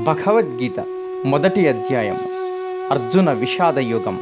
భగవద్గీత మొదటి అధ్యాయం. అర్జున విషాదయోగం.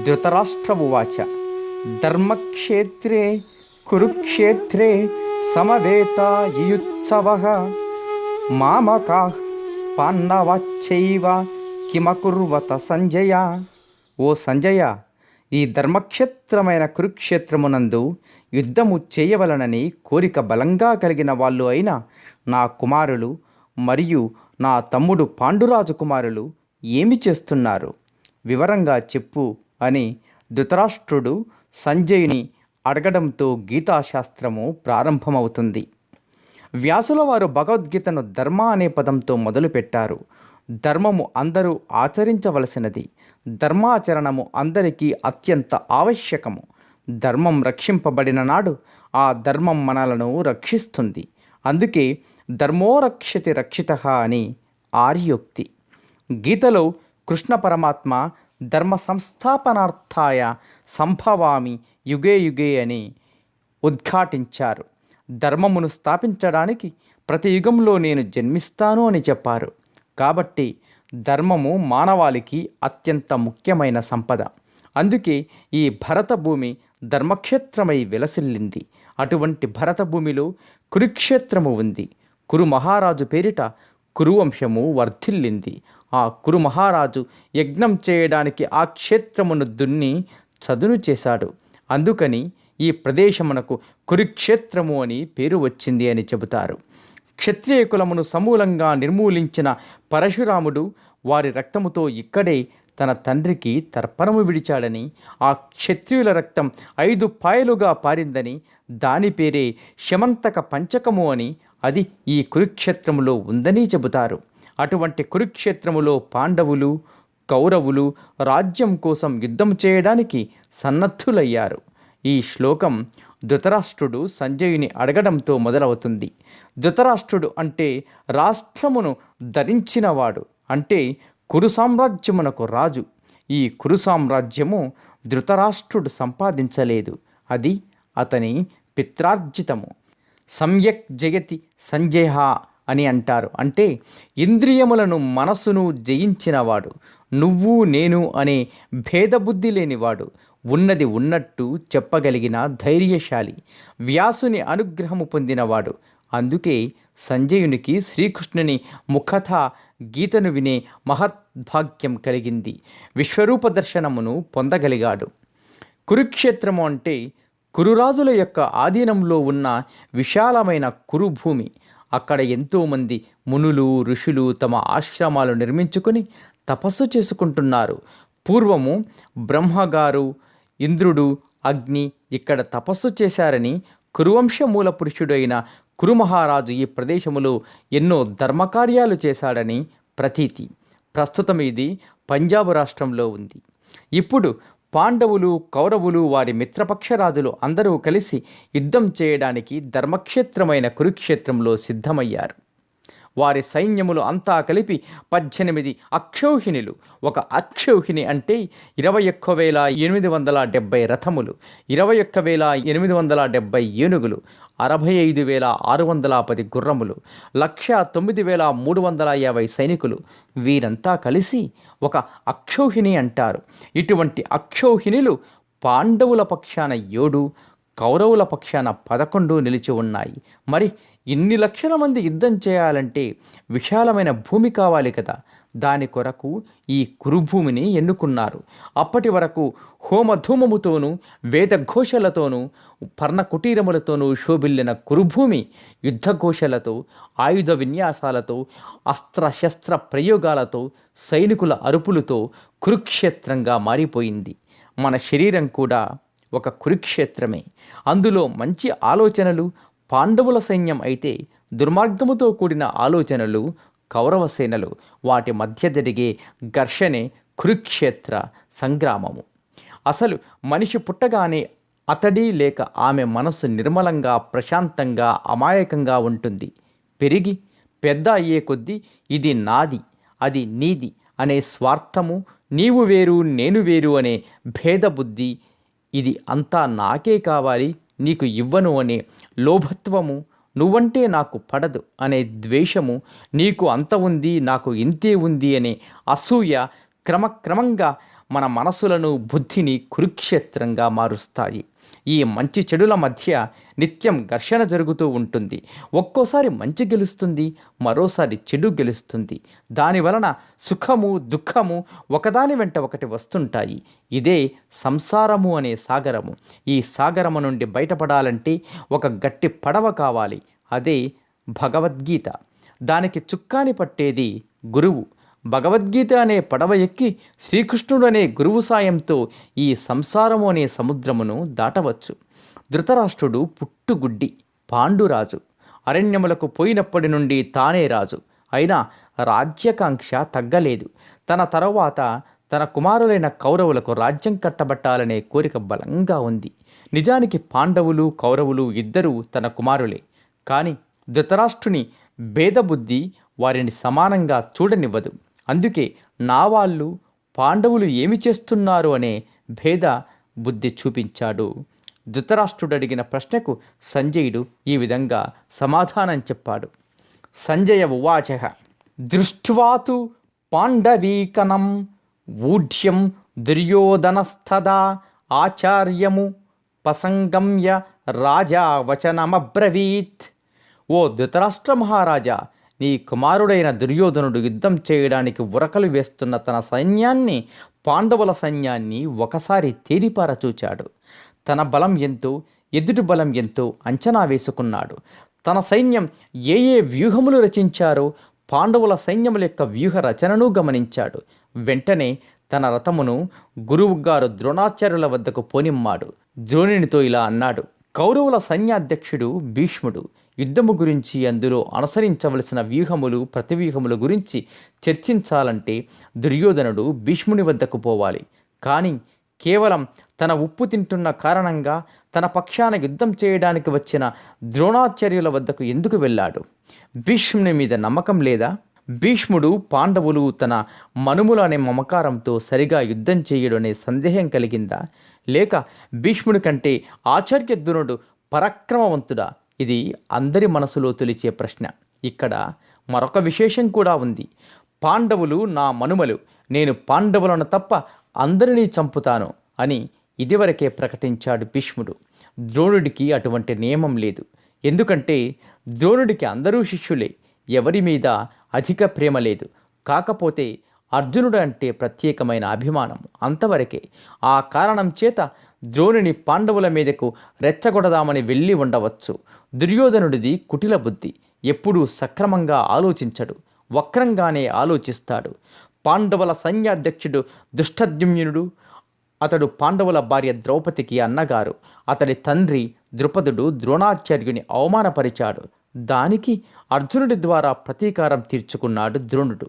ధృతరాష్ట్ర ఉవాచ ధర్మక్షేత్రే కురుక్షేత్రే సమవేతాయుత్సవః మామకాః పాండవాశ్చైవ కిమకుర్వత సంజయ. ఓ సంజయ, ఈ ధర్మక్షేత్రమైన కురుక్షేత్రమునందు యుద్ధము చేయవలనని కోరిక బలంగా కలిగిన వాళ్ళు అయిన నా కుమారులు మరియు నా తమ్ముడు పాండురాజు కుమారులు ఏమి చేస్తున్నారు? వివరంగా చెప్పు అని ధృతరాష్ట్రుడు సంజయుని అడగడంతో గీతాశాస్త్రము ప్రారంభమవుతుంది. వ్యాసుల వారు భగవద్గీతను ధర్మ అనే పదంతో మొదలుపెట్టారు. ధర్మము అందరూ ఆచరించవలసినది. ధర్మాచరణము అందరికీ అత్యంత ఆవశ్యకము. ధర్మం రక్షింపబడిన నాడు ఆ ధర్మం మనలను రక్షిస్తుంది. అందుకే ధర్మో రక్షతి రక్షితః అని ఆర్యోక్తి. గీతలో కృష్ణ పరమాత్మ ధర్మ సంస్థాపనార్థాయ సంభవామి యుగే యుగే అని ఉద్ఘాటించారు. ధర్మమును స్థాపించడానికి ప్రతి యుగంలో నేను జన్మిస్తాను అని చెప్పారు. కాబట్టి ధర్మము మానవాళికి అత్యంత ముఖ్యమైన సంపద. అందుకే ఈ భరత భూమి ధర్మక్షేత్రమై విలసిల్లింది. అటువంటి భరత భూమిలో కురుక్షేత్రము ఉంది. కురు మహారాజు పేరిట కురువంశము వర్ధిల్లింది. ఆ కురు మహారాజు యజ్ఞం చేయడానికి ఆ క్షేత్రమును దున్ని చదును చేశాడు. అందుకని ఈ ప్రదేశమునకు కురుక్షేత్రము అని పేరు వచ్చింది అని చెబుతారు. క్షత్రియ కులమును సమూలంగా నిర్మూలించిన పరశురాముడు వారి రక్తముతో ఇక్కడే తన తండ్రికి తర్పణము విడిచాడని, ఆ క్షత్రియుల రక్తం 5 పాయలుగా పారిందని, దాని పేరే శమంతక పంచకము అని, అది ఈ కురుక్షేత్రములో ఉందని చెబుతారు. అటువంటి కురుక్షేత్రములో పాండవులు కౌరవులు రాజ్యం కోసం యుద్ధం చేయడానికి సన్నద్ధులయ్యారు. ఈ శ్లోకం ధృతరాష్ట్రుడు సంజయుని అడగడంతో మొదలవుతుంది. ధృతరాష్ట్రుడు అంటే రాష్ట్రమును ధరించినవాడు, అంటే కురు సామ్రాజ్యమునకు రాజు. ఈ కురు సామ్రాజ్యము ధృతరాష్ట్రుడు సంపాదించలేదు, అది అతని పిత్రార్జితము. సమ్యక్ జయతి సంజయ అని అంటారు. అంటే ఇంద్రియములను మనసును జయించినవాడు, నువ్వు నేను అనే భేదబుద్ధి లేనివాడు, ఉన్నది ఉన్నట్టు చెప్పగలిగిన ధైర్యశాలి, వ్యాసుని అనుగ్రహము పొందినవాడు. అందుకే సంజయునికి శ్రీకృష్ణుని ముఖత గీతను వినే మహద్భాగ్యం కలిగింది. విశ్వరూప దర్శనమును పొందగలిగాడు. కురుక్షేత్రము అంటే కురురాజుల యొక్క ఆధీనంలో ఉన్న విశాలమైన కురుభూమి. అక్కడ ఎంతోమంది మునులు ఋషులు తమ ఆశ్రమాలు నిర్మించుకొని తపస్సు చేసుకుంటున్నారు. పూర్వము బ్రహ్మగారు, ఇంద్రుడు, అగ్ని ఇక్కడ తపస్సు చేశారని కురువంశ మూల పురుషుడైన కురుమహారాజు ఈ ప్రదేశములో ఎన్నో ధర్మకార్యాలు చేశాడని ప్రతీతి. ప్రస్తుతం ఇది పంజాబ్ రాష్ట్రంలో ఉంది. ఇప్పుడు పాండవులు కౌరవులు వారి మిత్రపక్షరాజులు అందరూ కలిసి యుద్ధం చేయడానికి ధర్మక్షేత్రమైన కురుక్షేత్రంలో సిద్ధమయ్యారు. వారి సైన్యములు అంతా కలిపి 18 అక్షౌహిణులు. ఒక అక్షౌహిణి అంటే 21,870 రథములు, 21,870 ఏనుగులు, 65,610 గుర్రములు, 109,350 సైనికులు. వీరంతా కలిసి ఒక అక్షౌహిణి అంటారు. ఇటువంటి అక్షౌహిణులు పాండవుల పక్షాన 7, కౌరవుల పక్షాన 11 నిలిచి ఉన్నాయి. మరి ఇన్ని లక్షల మంది యుద్ధం చేయాలంటే విశాలమైన భూమి కావాలి కదా. దాని కొరకు ఈ కురుభూమిని ఎన్నుకున్నారు. అప్పటి వరకు హోమధూమముతోనూ వేదఘోషలతోనూ పర్ణకుటీరములతోనూ శోభిల్లిన కురుభూమి యుద్ధఘోషలతో, ఆయుధ విన్యాసాలతో, అస్త్రశస్త్ర ప్రయోగాలతో, సైనికుల అరుపులతో కురుక్షేత్రంగా మారిపోయింది. మన శరీరం కూడా ఒక కురుక్షేత్రమే. అందులో మంచి ఆలోచనలు పాండవుల సైన్యం అయితే, దుర్మార్గముతో కూడిన ఆలోచనలు కౌరవ సేనలు. వాటి మధ్య జరిగే ఘర్షణే కురుక్షేత్ర సంగ్రామము. అసలు మనిషి పుట్టగానే అతడి లేక ఆమె మనసు నిర్మలంగా, ప్రశాంతంగా, అమాయకంగా ఉంటుంది. పెరిగి పెద్ద అయ్యే కొద్దీ ఇది నాది, అది నీది అనే స్వార్థము, నీవు వేరు నేను వేరు అనే భేదబుద్ధి, ఇది అంతా నాకే కావాలి నీకు ఇవ్వను అనే లోభత్వము, నువ్వంటే నాకు పడదు అనే ద్వేషము, నీకు అంత ఉంది నాకు ఇంతే ఉంది అనే అసూయ క్రమక్రమంగా మన మనసులను బుద్ధిని కురుక్షేత్రంగా మారుస్తాయి. ఈ మంచి చెడుల మధ్య నిత్యం ఘర్షణ జరుగుతూ ఉంటుంది. ఒక్కోసారి మంచి గెలుస్తుంది, మరోసారి చెడు గెలుస్తుంది. దానివలన సుఖము దుఃఖము ఒకదాని వెంట ఒకటి వస్తుంటాయి. ఇదే సంసారము అనే సాగరము. ఈ సాగరము నుండి బయటపడాలంటే ఒక గట్టి పడవ కావాలి. అదే భగవద్గీత. దానికి చుక్కాని పట్టేది గురువు. భగవద్గీత అనే పడవ ఎక్కి శ్రీకృష్ణుడు అనే గురువు సాయంతో ఈ సంసారము అనే సముద్రమును దాటవచ్చు. ధృతరాష్ట్రుడు పుట్టుగుడ్డి, పాండురాజు. అరణ్యములకు పోయినప్పటి నుండి తానే రాజు. అయినా రాజ్యకాంక్ష తగ్గలేదు. తన తరువాత తన కుమారులైన కౌరవులకు రాజ్యం కట్టబట్టాలనే కోరిక బలంగా ఉంది. నిజానికి పాండవులు కౌరవులు ఇద్దరూ తన కుమారులే. కానీ ధృతరాష్ట్రుని భేదబుద్ధి వారిని సమానంగా చూడనివ్వదు. అందుకే నా వాళ్ళు పాండవులు ఏమి చేస్తున్నారు అనే భేద బుద్ధి చూపించాడు. ధృతరాష్ట్రుడు అడిగిన ప్రశ్నకు సంజయుడు ఈ విధంగా సమాధానం చెప్పాడు. సంజయ ఉవాచ దృష్ట్వాతు పాండవీకనం ఊఢ్యం దుర్యోధనస్తదా ఆచార్యము పసంగమ్య రాజా వచనమబ్రవీత్. ఓ ధృతరాష్ట్ర మహారాజా, నీ కుమారుడైన దుర్యోధనుడు యుద్ధం చేయడానికి ఉరకలు వేస్తున్న తన సైన్యాన్ని, పాండవుల సైన్యాన్ని ఒకసారి తేరిపారచూచాడు. తన బలం ఎంతో, ఎదుటి బలం ఎంతో అంచనా వేసుకున్నాడు. తన సైన్యం ఏ ఏ వ్యూహములు రచించారో పాండవుల సైన్యముల యొక్క వ్యూహ రచనను గమనించాడు. వెంటనే తన రథమును గురువుగారు ద్రోణాచార్యుల వద్దకు పోనిమ్మాడు. ద్రోణునితో ఇలా అన్నాడు. కౌరవుల సైన్యాధ్యక్షుడు భీష్ముడు యుద్ధము గురించి, అందులో అనుసరించవలసిన వ్యూహములు ప్రతివ్యూహముల గురించి చర్చించాలంటే దుర్యోధనుడు భీష్ముని వద్దకు పోవాలి. కానీ కేవలం తన ఉప్పు తింటున్న కారణంగా తన పక్షాన యుద్ధం చేయడానికి వచ్చిన ద్రోణాచార్యుల వద్దకు ఎందుకు వెళ్ళాడు? భీష్ముని మీద నమ్మకం లేదా? భీష్ముడు పాండవులు తన మనుముల అనే మమకారంతో సరిగా యుద్ధం చేయడు అనే సందేహం కలిగిందా? లేక భీష్ముడి కంటే ఆచార్య ద్రోణుడు పరాక్రమవంతుడా? ఇది అందరి మనసులో తొలిచే ప్రశ్న. ఇక్కడ మరొక విశేషం కూడా ఉంది. పాండవులు నా మనుమలు, నేను పాండవులను తప్ప అందరినీ చంపుతాను అని ఇదివరకే ప్రకటించాడు భీష్ముడు. ద్రోణుడికి అటువంటి నియమం లేదు. ఎందుకంటే ద్రోణుడికి అందరూ శిష్యులే, ఎవరి మీద అధిక ప్రేమ లేదు. కాకపోతే అర్జునుడు అంటే ప్రత్యేకమైన అభిమానం, అంతవరకే. ఆ కారణం చేత ద్రోణుని పాండవుల మీదకు రెచ్చగొడదామని వెళ్ళి ఉండవచ్చు. దుర్యోధనుడిది కుటిల బుద్ధి. ఎప్పుడూ సక్రమంగా ఆలోచించడు, వక్రంగానే ఆలోచిస్తాడు. పాండవుల సైన్యాధ్యక్షుడు దుష్టద్యుమ్నుడు. అతడు పాండవుల భార్య ద్రౌపదికి అన్నగారు. అతడి తండ్రి ద్రుపదుడు ద్రోణాచార్యుని అవమానపరిచాడు. దానికి అర్జునుడి ద్వారా ప్రతీకారం తీర్చుకున్నాడు ద్రోణుడు.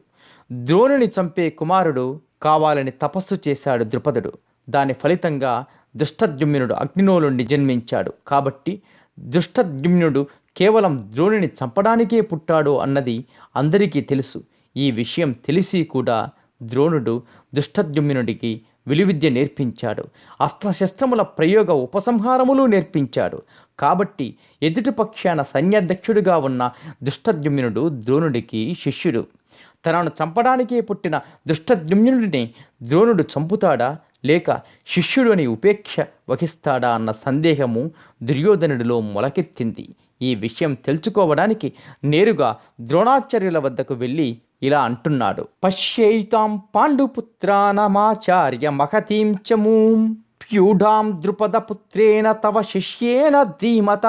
ద్రోణుని చంపే కుమారుడు కావాలని తపస్సు చేశాడు ద్రుపదుడు. దాని ఫలితంగా దుష్టద్యుమ్నుడు అగ్నిలోనుండి జన్మించాడు. కాబట్టి దుష్టద్యుమ్నుడు కేవలం ద్రోణుని చంపడానికే పుట్టాడు అన్నది అందరికీ తెలుసు. ఈ విషయం తెలిసి కూడా ద్రోణుడు దుష్టద్యుమ్నుడికి విలువిద్య నేర్పించాడు. అస్త్రశస్త్రముల ప్రయోగ ఉపసంహారములు నేర్పించాడు. కాబట్టి ఎదుటి పక్షాన సైన్యాధ్యక్షుడిగా ఉన్న దుష్టద్యుమ్నుడు ద్రోణుడికి శిష్యుడు. తనను చంపడానికే పుట్టిన దుష్టద్యుమ్నుడిని ద్రోణుడు చంపుతాడా లేక శిష్యుడు అని ఉపేక్ష వహిస్తాడా అన్న సందేహము దుర్యోధనుడిలో మొలకెత్తింది. ఈ విషయం తెలుసుకోవడానికి నేరుగా ద్రోణాచార్యుల వద్దకు వెళ్ళి ఇలా అంటున్నాడు. పశ్యైతాం పాండుపుత్రానమాచార్య మహతీం చమూం ప్యూఢాం ద్రుపదపుత్రేణ తవ శిష్యేన ధీమత.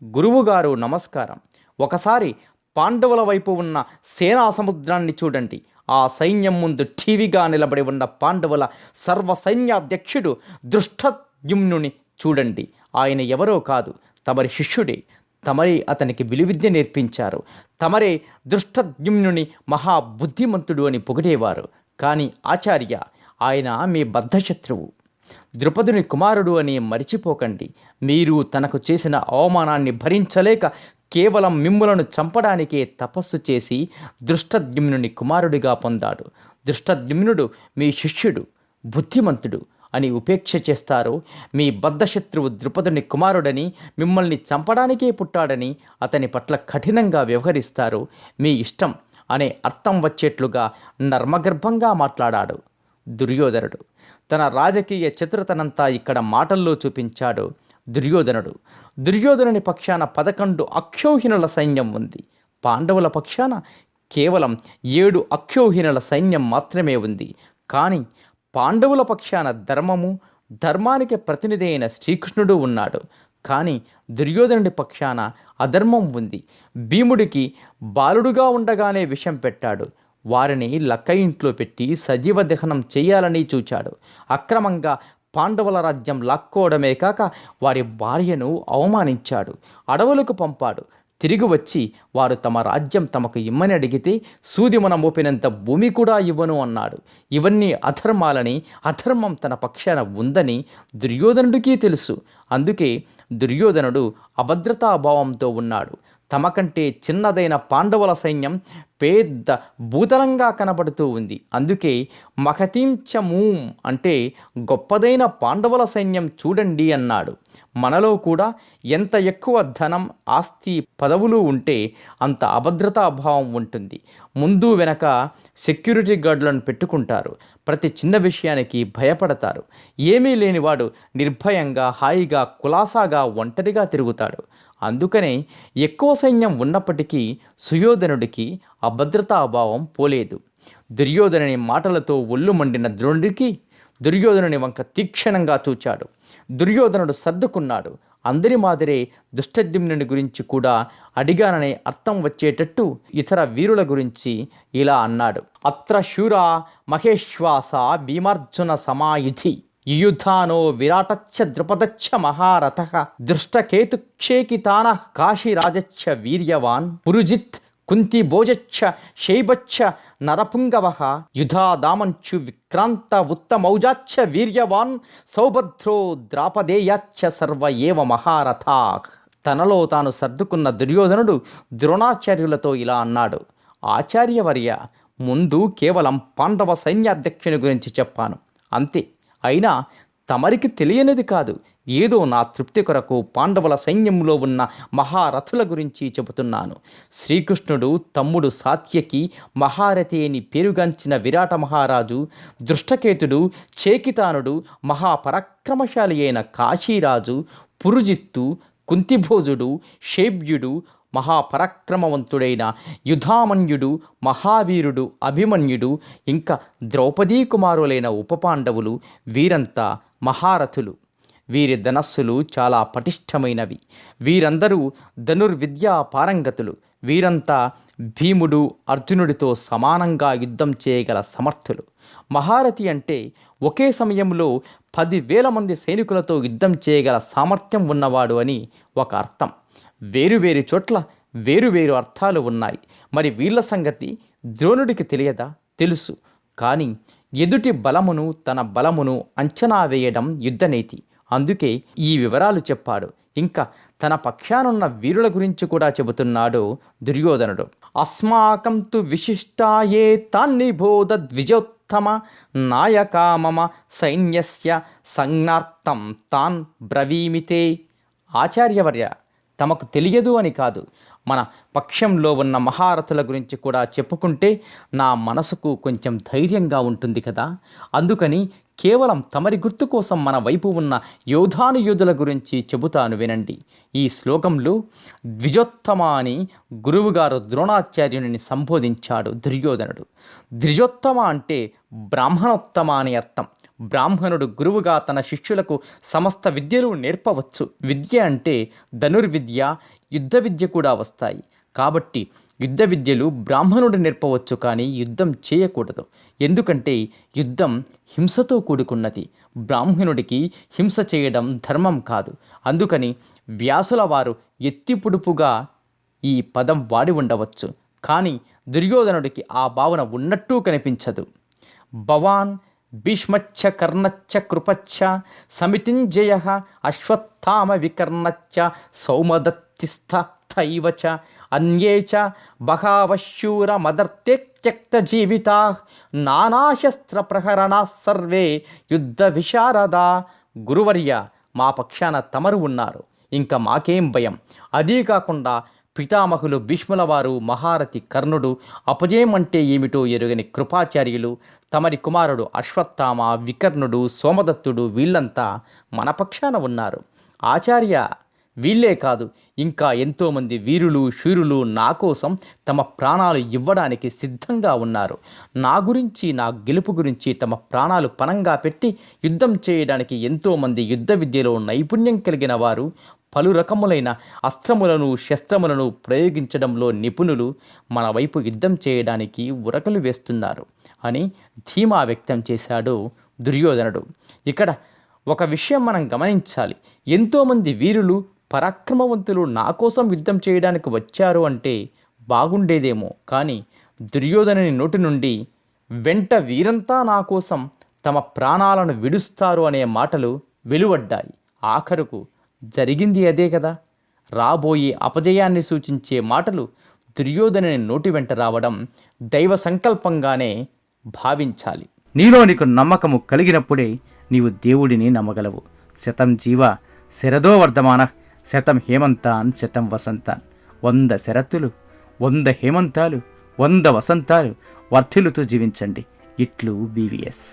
గురువుగారు నమస్కారం. ఒకసారి పాండవుల వైపు ఉన్న సేనా సముద్రాన్ని చూడండి. ఆ సైన్యం ముందు ఠీవిగా నిలబడి ఉన్న పాండవుల సర్వ సైన్యాధ్యక్షుడు ధృష్టద్యుమ్నుని చూడండి. ఆయన ఎవరో కాదు, తమరి శిష్యుడే. తమరే అతనికి విలువిద్య నేర్పించారు. తమరే ధృష్టద్యుమ్నుని మహాబుద్ధిమంతుడు అని పొగిడేవారు. కానీ ఆచార్య, ఆయన మీ బద్ధశత్రువు, ద్రుపదుని కుమారుడు అని మరిచిపోకండి. మీరు తనకు చేసిన అవమానాన్ని భరించలేక కేవలం మిమ్ములను చంపడానికే తపస్సు చేసి ధృష్టద్యుమ్నుని కుమారుడిగా పొందాడు. ధృష్టద్యుమ్నుడు మీ శిష్యుడు, బుద్ధిమంతుడు. అని ఉపేక్ష చేస్తారో, మీ బద్ధశత్రువు ద్రుపదుని కుమారుడని, మిమ్మల్ని చంపడానికే పుట్టాడని అతని పట్ల కఠినంగా వ్యవహరిస్తారో, మీ ఇష్టం అనే అర్థం వచ్చేట్లుగా నర్మగర్భంగా మాట్లాడాడు దుర్యోధనుడు. తన రాజకీయ చతురతనంతా ఇక్కడ మాటల్లో చూపించాడు దుర్యోధనుడు. దుర్యోధనుని పక్షాన 11 అక్షౌహిణుల సైన్యం ఉంది. పాండవుల పక్షాన కేవలం 7 అక్షౌహిణుల సైన్యం మాత్రమే ఉంది. కానీ పాండవుల పక్షాన ధర్మానికి ప్రతినిధి అయిన శ్రీకృష్ణుడు ఉన్నాడు. కానీ దుర్యోధనుడి పక్షాన అధర్మం ఉంది. భీముడికి బాలుడుగా ఉండగానే విషం పెట్టాడు. వారిని లక్క ఇంట్లో పెట్టి సజీవ దహనం చేయాలని చూచాడు. అక్రమంగా పాండవుల రాజ్యం లాక్కోవడమే కాక వారి భార్యను అవమానించాడు. అడవులకు పంపాడు. తిరిగి వచ్చి వారు తమ రాజ్యం తమకు ఇమ్మని అడిగితే సూదిమన మోపినంత భూమి కూడా ఇవ్వను అన్నాడు. ఇవన్నీ అధర్మాలని, అధర్మం తన పక్షాన ఉందని దుర్యోధనుడికి తెలుసు. అందుకే దుర్యోధనుడు అభద్రతాభావంతో ఉన్నాడు. తమకంటే చిన్నదైన పాండవుల సైన్యం పెద్ద భూతలంగా కనబడుతూ ఉంది. అందుకే మఖతించమూం అంటే గొప్పదైన పాండవుల సైన్యం చూడండి అన్నాడు. మనలో కూడా ఎంత ఎక్కువ ధనం, ఆస్తి, పదవులు ఉంటే అంత అభద్రతాభావం ఉంటుంది. ముందు వెనక సెక్యూరిటీ గార్డులను పెట్టుకుంటారు. ప్రతి చిన్న విషయానికి భయపడతారు. ఏమీ లేనివాడు నిర్భయంగా, హాయిగా, కులాసాగా, ఒంటరిగా తిరుగుతాడు. అందుకనే ఎక్కువ సైన్యం ఉన్నప్పటికీ సుయోధనుడికి అభద్రతాభావం పోలేదు. దుర్యోధనుని మాటలతో ఒళ్ళు మండిన ద్రోణుడికి దుర్యోధనుని వంక తీక్షణంగా చూచాడు. దుర్యోధనుడు సర్దుకున్నాడు. అందరి మాదిరే దుష్టద్యుమ్నుని గురించి కూడా అడిగాననే అర్థం వచ్చేటట్టు ఇతర వీరుల గురించి ఇలా అన్నాడు. అత్ర శూరా మహేశ్వాస భీమార్జున సమాయుధి యుయుధానో విరాటచ్చ ద్రుపదచ్చ మహారథ దృష్టకేతుక్షేకితాన కాశీరాజచ్చ వీర్యవాన్ పురుజిత్ కుంతిభోజచ్చ శైబచ్చ నరపుంగవ యుధాదామంచు విక్రాంత ఉత్తమౌజాచ్చ వీర్యవాన్ సౌభద్రో ద్రాపదేయాచ్చ సర్వ ఏవ మహారథా. తనలో తాను సర్దుకున్న దుర్యోధనుడు ద్రోణాచార్యులతో ఇలా అన్నాడు. ఆచార్యవర్య, ముందు కేవలం పాండవ సైన్యాధ్యక్షుని గురించి చెప్పాను అంతే. అయినా తమరికి తెలియనిది కాదు. ఏదో నా తృప్తి కొరకు పాండవుల సైన్యంలో ఉన్న మహారథుల గురించి చెబుతున్నాను. శ్రీకృష్ణుడు తమ్ముడు సాత్యకి మహారథి అని పేరుగాంచిన విరాట మహారాజు, దృష్టకేతుడు, చేకితానుడు, మహాపరాక్రమశాలి అయిన కాశీరాజు, పురుజిత్తు, కుంతిభోజుడు, శైబ్యుడు, మహాపరాక్రమవంతుడైన యుధామన్యుడు, మహావీరుడు అభిమన్యుడు, ఇంకా ద్రౌపదీ కుమారులైన ఉపపాండవులు, వీరంతా మహారథులు. వీరి ధనస్సులు చాలా పటిష్టమైనవి. వీరందరూ ధనుర్విద్యా పారంగతులు. వీరంతా భీముడు, అర్జునుడితో సమానంగా యుద్ధం చేయగల సమర్థులు. మహారథి అంటే ఒకే సమయంలో 10,000 మంది సైనికులతో యుద్ధం చేయగల సామర్థ్యం ఉన్నవాడు అని ఒక అర్థం. వేరువేరు చోట్ల వేరువేరు అర్థాలు ఉన్నాయి. మరి వీళ్ళ సంగతి ద్రోణుడికి తెలియదా? తెలుసు. కానీ ఎదుటి బలమును, తన బలమును అంచనా వేయడం యుద్ధనీతి. అందుకే ఈ వివరాలు చెప్పాడు. ఇంకా తన పక్షానున్న వీరుల గురించి కూడా చెబుతున్నాడు దుర్యోధనుడు. అస్మాకం తు విశిష్టాయే తాన్నిబోధ ద్విజోత్తమ నాయకా మమ సైన్యస్య సంజ్ఞార్థం తాన్ బ్రవీమితే. ఆచార్యవర్య, తమకు తెలియదు అని కాదు, మన పక్షంలో ఉన్న మహారథుల గురించి కూడా చెప్పుకుంటే నా మనసుకు కొంచెం ధైర్యంగా ఉంటుంది కదా. అందుకని కేవలం తమరి గుర్తు కోసం మన వైపు ఉన్న యోధానుయోధుల గురించి చెబుతాను వినండి. ఈ శ్లోకంలో ద్విజోత్తమ అని గురువుగారు ద్రోణాచార్యుని సంబోధించాడు దుర్యోధనుడు. ద్విజోత్తమ అంటే బ్రాహ్మణోత్తమ అని అర్థం. బ్రాహ్మణుడు గురువుగా తన శిష్యులకు సమస్త విద్యలు నేర్పవచ్చు. విద్య అంటే ధనుర్విద్య, యుద్ధ విద్య కూడా వస్తాయి. కాబట్టి యుద్ధ విద్యలు బ్రాహ్మణుడు నేర్పవచ్చు, కానీ యుద్ధం చేయకూడదు. ఎందుకంటే యుద్ధం హింసతో కూడుకున్నది. బ్రాహ్మణుడికి హింస చేయడం ధర్మం కాదు. అందుకని వ్యాసుల వారు ఎత్తిపుడుపుగా ఈ పదం వాడి ఉండవచ్చు, కానీ దుర్యోధనుడికి ఆ భావన ఉన్నట్టు కనిపించదు. భవాన్ భీష్మచ్చ కర్ణచ్చ కృపచ్చ సమితింజయ అశ్వత్థామ వికర్ణచ్చ సౌమదత్తిస్థ తథైవ చ అన్యే చ బహవశూర మదర్త్యక్త జీవితా నానాశస్త్ర ప్రహరణా సర్వే యుద్ధ విశారదా. గురువర్య, మా పక్షాన తమరు ఉన్నారు, ఇంకా మాకేం భయం. అదీ కాకుండా పితామహులు భీష్ముల వారు, మహారథి కర్ణుడు, అపజయం అంటే ఏమిటో ఎరుగని కృపాచార్యులు, తమరి కుమారుడు అశ్వత్థామ, వికర్ణుడు, సోమదత్తుడు వీళ్ళంతా మన పక్షాన ఉన్నారు. ఆచార్య, వీళ్ళే కాదు, ఇంకా ఎంతోమంది వీరులు శూరులు నా కోసం తమ ప్రాణాలు ఇవ్వడానికి సిద్ధంగా ఉన్నారు. నా గురించి, నా గెలుపు గురించి తమ ప్రాణాలు పణంగా పెట్టి యుద్ధం చేయడానికి ఎంతోమంది యుద్ధ విద్యలో నైపుణ్యం కలిగిన వారు, పలు రకములైన అస్త్రములను శస్త్రములను ప్రయోగించడంలో నిపుణులు మన వైపు యుద్ధం చేయడానికి ఉరకలు వేస్తున్నారు అని ధీమా వ్యక్తం చేశాడు దుర్యోధనుడు. ఇక్కడ ఒక విషయం మనం గమనించాలి. ఎంతోమంది వీరులు పరాక్రమవంతులు నా కోసం యుద్ధం చేయడానికి వచ్చారు అంటే బాగుండేదేమో, కానీ దుర్యోధనుని నోటి నుండి వెంట వీరంతా నా కోసం తమ ప్రాణాలను విడుస్తారు అనే మాటలు వెలువడ్డాయి. ఆఖరుకు జరిగింది అదే కదా. రాబోయే అపజయాన్ని సూచించే మాటలు దుర్యోధనుని నోటి వెంట రావడం దైవ సంకల్పంగానే భావించాలి. నీలో నీకు నమ్మకము కలిగినప్పుడే నీవు దేవుడిని నమ్మగలవు. శతం జీవ శరదో వర్ధమాన, శతం హేమంతాన్ శతం వసంతాన్. 100 శరత్తులు, 100 హేమంతాలు, 100 వసంతాలు వర్ధిల్లుతూ జీవించండి. ఇట్లు బీవీఎస్.